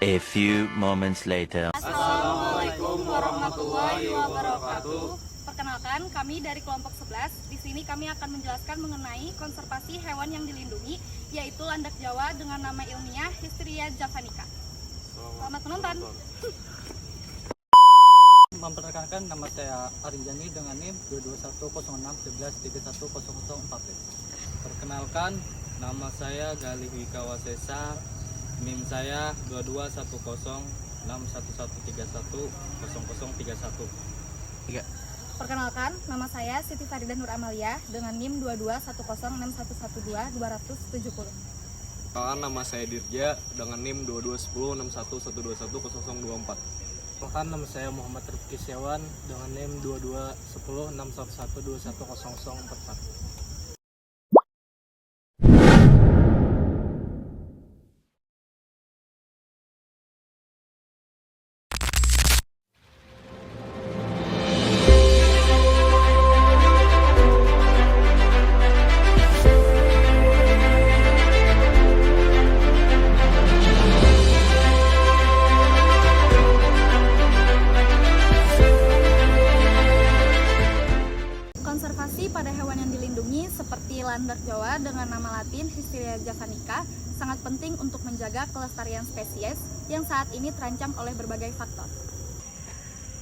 A few moments later. Assalamualaikum warahmatullahi wabarakatuh. Perkenalkan, kami dari kelompok 11. Di sini kami akan menjelaskan mengenai konservasi hewan yang dilindungi, yaitu landak Jawa dengan nama ilmiah Hysteria javanica. Selamat menonton. Memperkenalkan, nama saya Arinjani dengan NIM 2210611310014. Perkenalkan, nama saya Galih Wikawasesa, NIM saya 22106113100031. Perkenalkan, nama saya Siti Farida Nur Amalia dengan NIM 221061122070. Perkenalkan, nama saya Dirja dengan NIM 221061121024. Perkenalkan, nama saya Muhammad Rifki Setiawan dengan NIM 22106112100044. Konservasi pada hewan yang dilindungi seperti landak Jawa dengan nama latin Hysteria javanica sangat penting untuk menjaga kelestarian spesies yang saat ini terancam oleh berbagai faktor.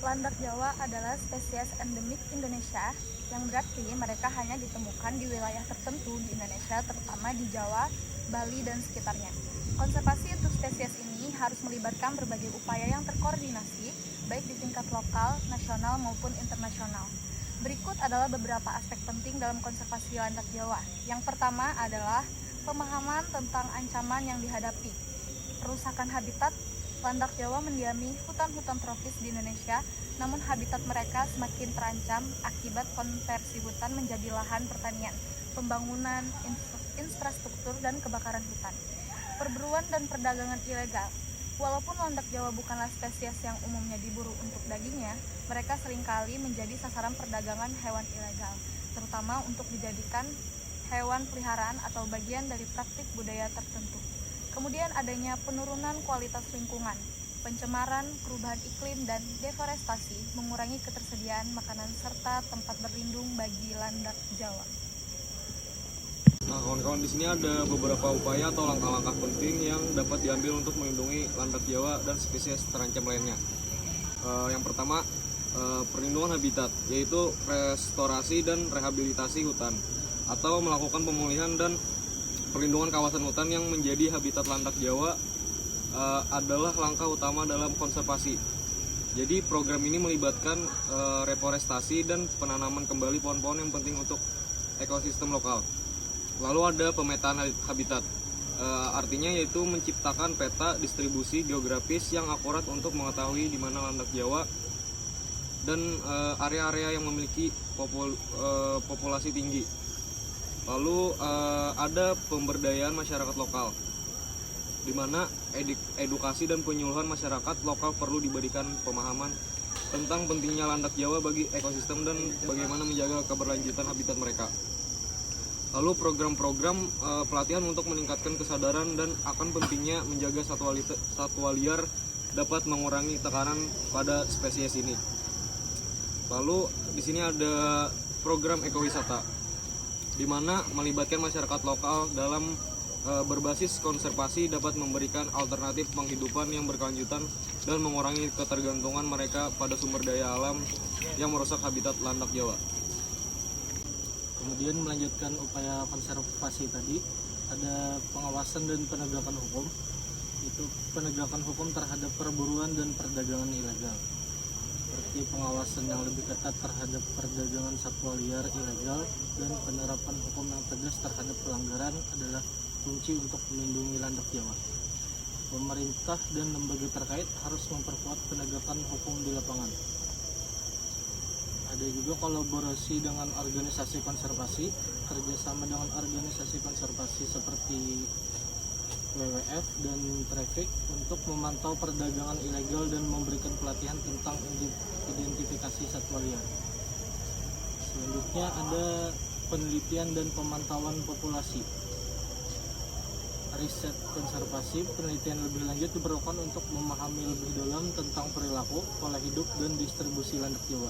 Landak Jawa adalah spesies endemik Indonesia yang berarti mereka hanya ditemukan di wilayah tertentu di Indonesia, terutama di Jawa, Bali, dan sekitarnya. Konservasi untuk spesies ini harus melibatkan berbagai upaya yang terkoordinasi, baik di tingkat lokal, nasional, maupun internasional. Berikut adalah beberapa aspek penting dalam konservasi landak Jawa. Yang pertama adalah pemahaman tentang ancaman yang dihadapi. Perusakan habitat. Landak Jawa mendiami hutan-hutan tropis di Indonesia, namun habitat mereka semakin terancam akibat konversi hutan menjadi lahan pertanian, pembangunan infrastruktur, dan kebakaran hutan. Perburuan dan perdagangan ilegal. Walaupun landak Jawa bukanlah spesies yang umumnya diburu untuk dagingnya, mereka seringkali menjadi sasaran perdagangan hewan ilegal, terutama untuk dijadikan hewan peliharaan atau bagian dari praktik budaya tertentu. Kemudian adanya penurunan kualitas lingkungan, pencemaran, perubahan iklim, dan deforestasi mengurangi ketersediaan makanan serta tempat berlindung bagi landak Jawa. Nah, kawan-kawan, di sini ada beberapa upaya atau langkah-langkah penting yang dapat diambil untuk melindungi landak Jawa dan spesies terancam lainnya. Yang pertama, perlindungan habitat, yaitu restorasi dan rehabilitasi hutan, atau melakukan pemulihan dan perlindungan kawasan hutan yang menjadi habitat landak Jawa adalah langkah utama dalam konservasi. Jadi program ini melibatkan reforestasi dan penanaman kembali pohon-pohon yang penting untuk ekosistem lokal. Lalu ada pemetaan habitat, artinya yaitu menciptakan peta distribusi geografis yang akurat untuk mengetahui di mana landak Jawa dan area-area yang memiliki populasi tinggi. Lalu ada pemberdayaan masyarakat lokal, di mana edukasi dan penyuluhan masyarakat lokal perlu diberikan pemahaman tentang pentingnya landak Jawa bagi ekosistem dan bagaimana menjaga keberlanjutan habitat mereka. Lalu program-program pelatihan untuk meningkatkan kesadaran dan akan pentingnya menjaga satwa liar dapat mengurangi tekanan pada spesies ini. Lalu di sini ada program ekowisata, di mana melibatkan masyarakat lokal dalam berbasis konservasi dapat memberikan alternatif penghidupan yang berkelanjutan dan mengurangi ketergantungan mereka pada sumber daya alam yang merusak habitat landak Jawa. Kemudian melanjutkan upaya konservasi tadi, ada pengawasan dan penegakan hukum. Itu penegakan hukum terhadap perburuan dan perdagangan ilegal, seperti pengawasan yang lebih ketat terhadap perdagangan satwa liar ilegal dan penerapan hukum yang tegas terhadap pelanggaran adalah kunci untuk melindungi landak Jawa. Pemerintah dan lembaga terkait harus memperkuat penegakan hukum di lapangan. Ada juga kolaborasi dengan organisasi konservasi, kerjasama dengan organisasi konservasi seperti WWF dan Traffic untuk memantau perdagangan ilegal dan memberikan pelatihan tentang identifikasi satwa liar. Selanjutnya ada penelitian dan pemantauan populasi. riset konservasi, penelitian lebih lanjut diperlukan untuk memahami lebih dalam tentang perilaku, pola hidup, dan distribusi landak Jawa.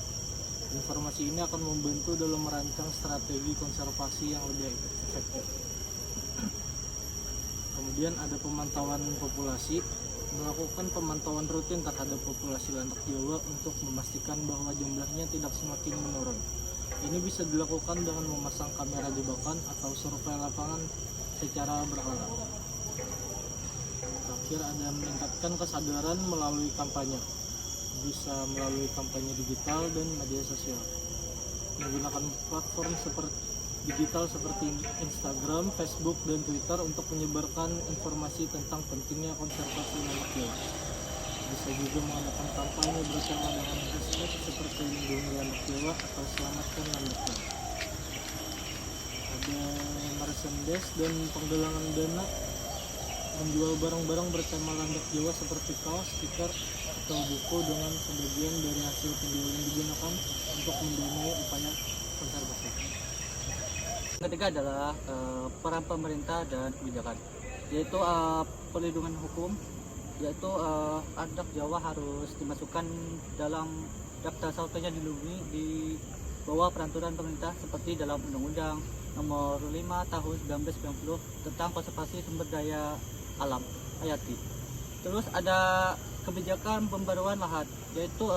Informasi ini akan membantu dalam merancang strategi konservasi yang lebih efektif. Kemudian ada pemantauan populasi. Melakukan pemantauan rutin terhadap populasi landak Jawa untuk memastikan bahwa jumlahnya tidak semakin menurun. Ini bisa dilakukan dengan memasang kamera jebakan atau survei lapangan secara berkala. Terakhir ada meningkatkan kesadaran melalui kampanye. Bisa melalui kampanye digital dan media sosial. Menggunakan platform digital seperti Instagram, Facebook, dan Twitter untuk menyebarkan informasi tentang pentingnya konservasi landak Jawa. Bisa juga mengadakan kampanye bersama dengan hashtag seperti lindungi landak Jawa atau selamatkan landak Jawa. Ada merchandise dan penggalangan dana, menjual barang-barang bertema landak Jawa seperti kaos, stiker, atau buku dengan sebagian dari hasil penjualan digunakan untuk mendukung upaya konservasi. Ketiga adalah peran pemerintah dan kebijakan, yaitu perlindungan hukum, yaitu landak Jawa harus dimasukkan dalam daftar satwa dilindungi di bawah peraturan pemerintah seperti dalam Undang-Undang Nomor 5 Tahun 1990 tentang konservasi sumber daya alam hayati. Terus ada kebijakan pembaruan lahan, yaitu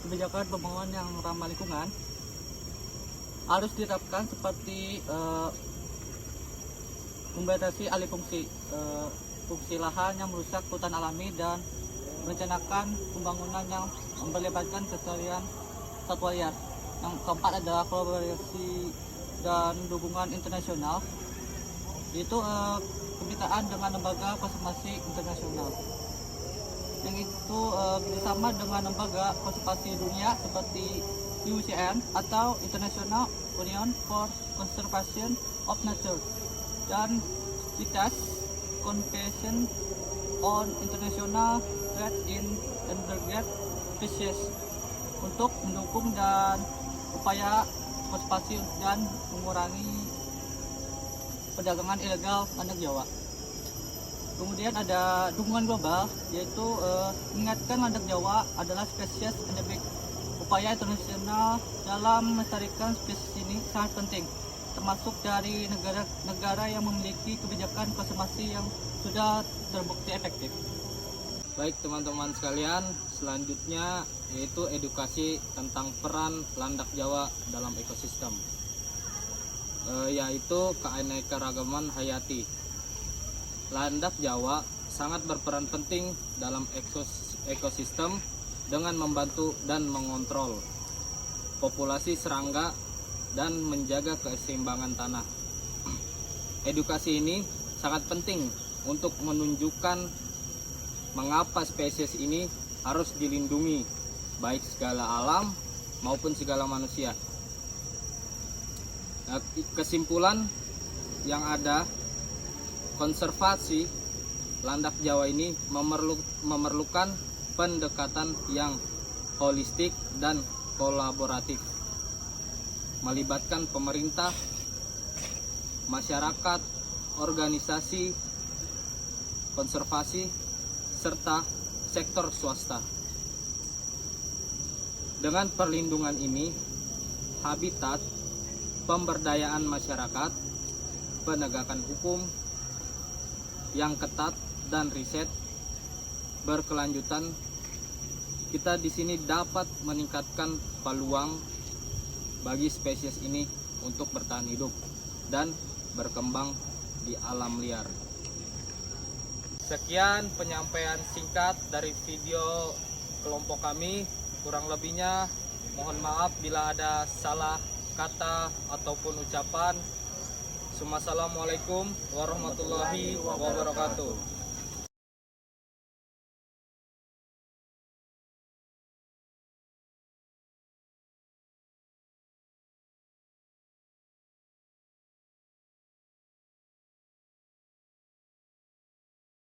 kebijakan pembangunan yang ramah lingkungan harus diterapkan seperti membatasi alih fungsi lahan yang merusak hutan alami dan merencanakan pembangunan yang melibatkan kelestarian satwa liar. Yang keempat adalah kolaborasi dan dukungan internasional, yaitu kemitraan dengan lembaga konservasi internasional. Yang itu bersama dengan lembaga konservasi dunia seperti IUCN atau International Union for Conservation of Nature dan CITES, Convention on International Trade in Endangered Species, untuk mendukung dan upaya konservasi dan mengurangi perdagangan ilegal landak Jawa. Kemudian ada dukungan global, yaitu mengingatkan landak Jawa adalah spesies endemik. Upaya internasional dalam melestarikan spesies ini sangat penting, termasuk dari negara-negara yang memiliki kebijakan konservasi yang sudah terbukti efektif. Baik teman-teman sekalian, selanjutnya yaitu edukasi tentang peran landak Jawa dalam ekosistem, yaitu keanekaragaman hayati. Landak Jawa sangat berperan penting dalam ekosistem dengan membantu dan mengontrol populasi serangga dan menjaga keseimbangan tanah. Edukasi ini sangat penting untuk menunjukkan mengapa spesies ini harus dilindungi, baik segala alam maupun segala manusia. Nah, kesimpulan yang ada, konservasi landak Jawa ini memerlukan pendekatan yang holistik dan kolaboratif, melibatkan pemerintah, masyarakat, organisasi konservasi, serta sektor swasta. Dengan perlindungan ini, habitat, pemberdayaan masyarakat, penegakan hukum yang ketat, dan riset berkelanjutan, kita di sini dapat meningkatkan peluang bagi spesies ini untuk bertahan hidup dan berkembang di alam liar. Sekian penyampaian singkat dari video kelompok kami. Kurang lebihnya mohon maaf bila ada salah kata ataupun ucapan. Assalamualaikum warahmatullahi wabarakatuh.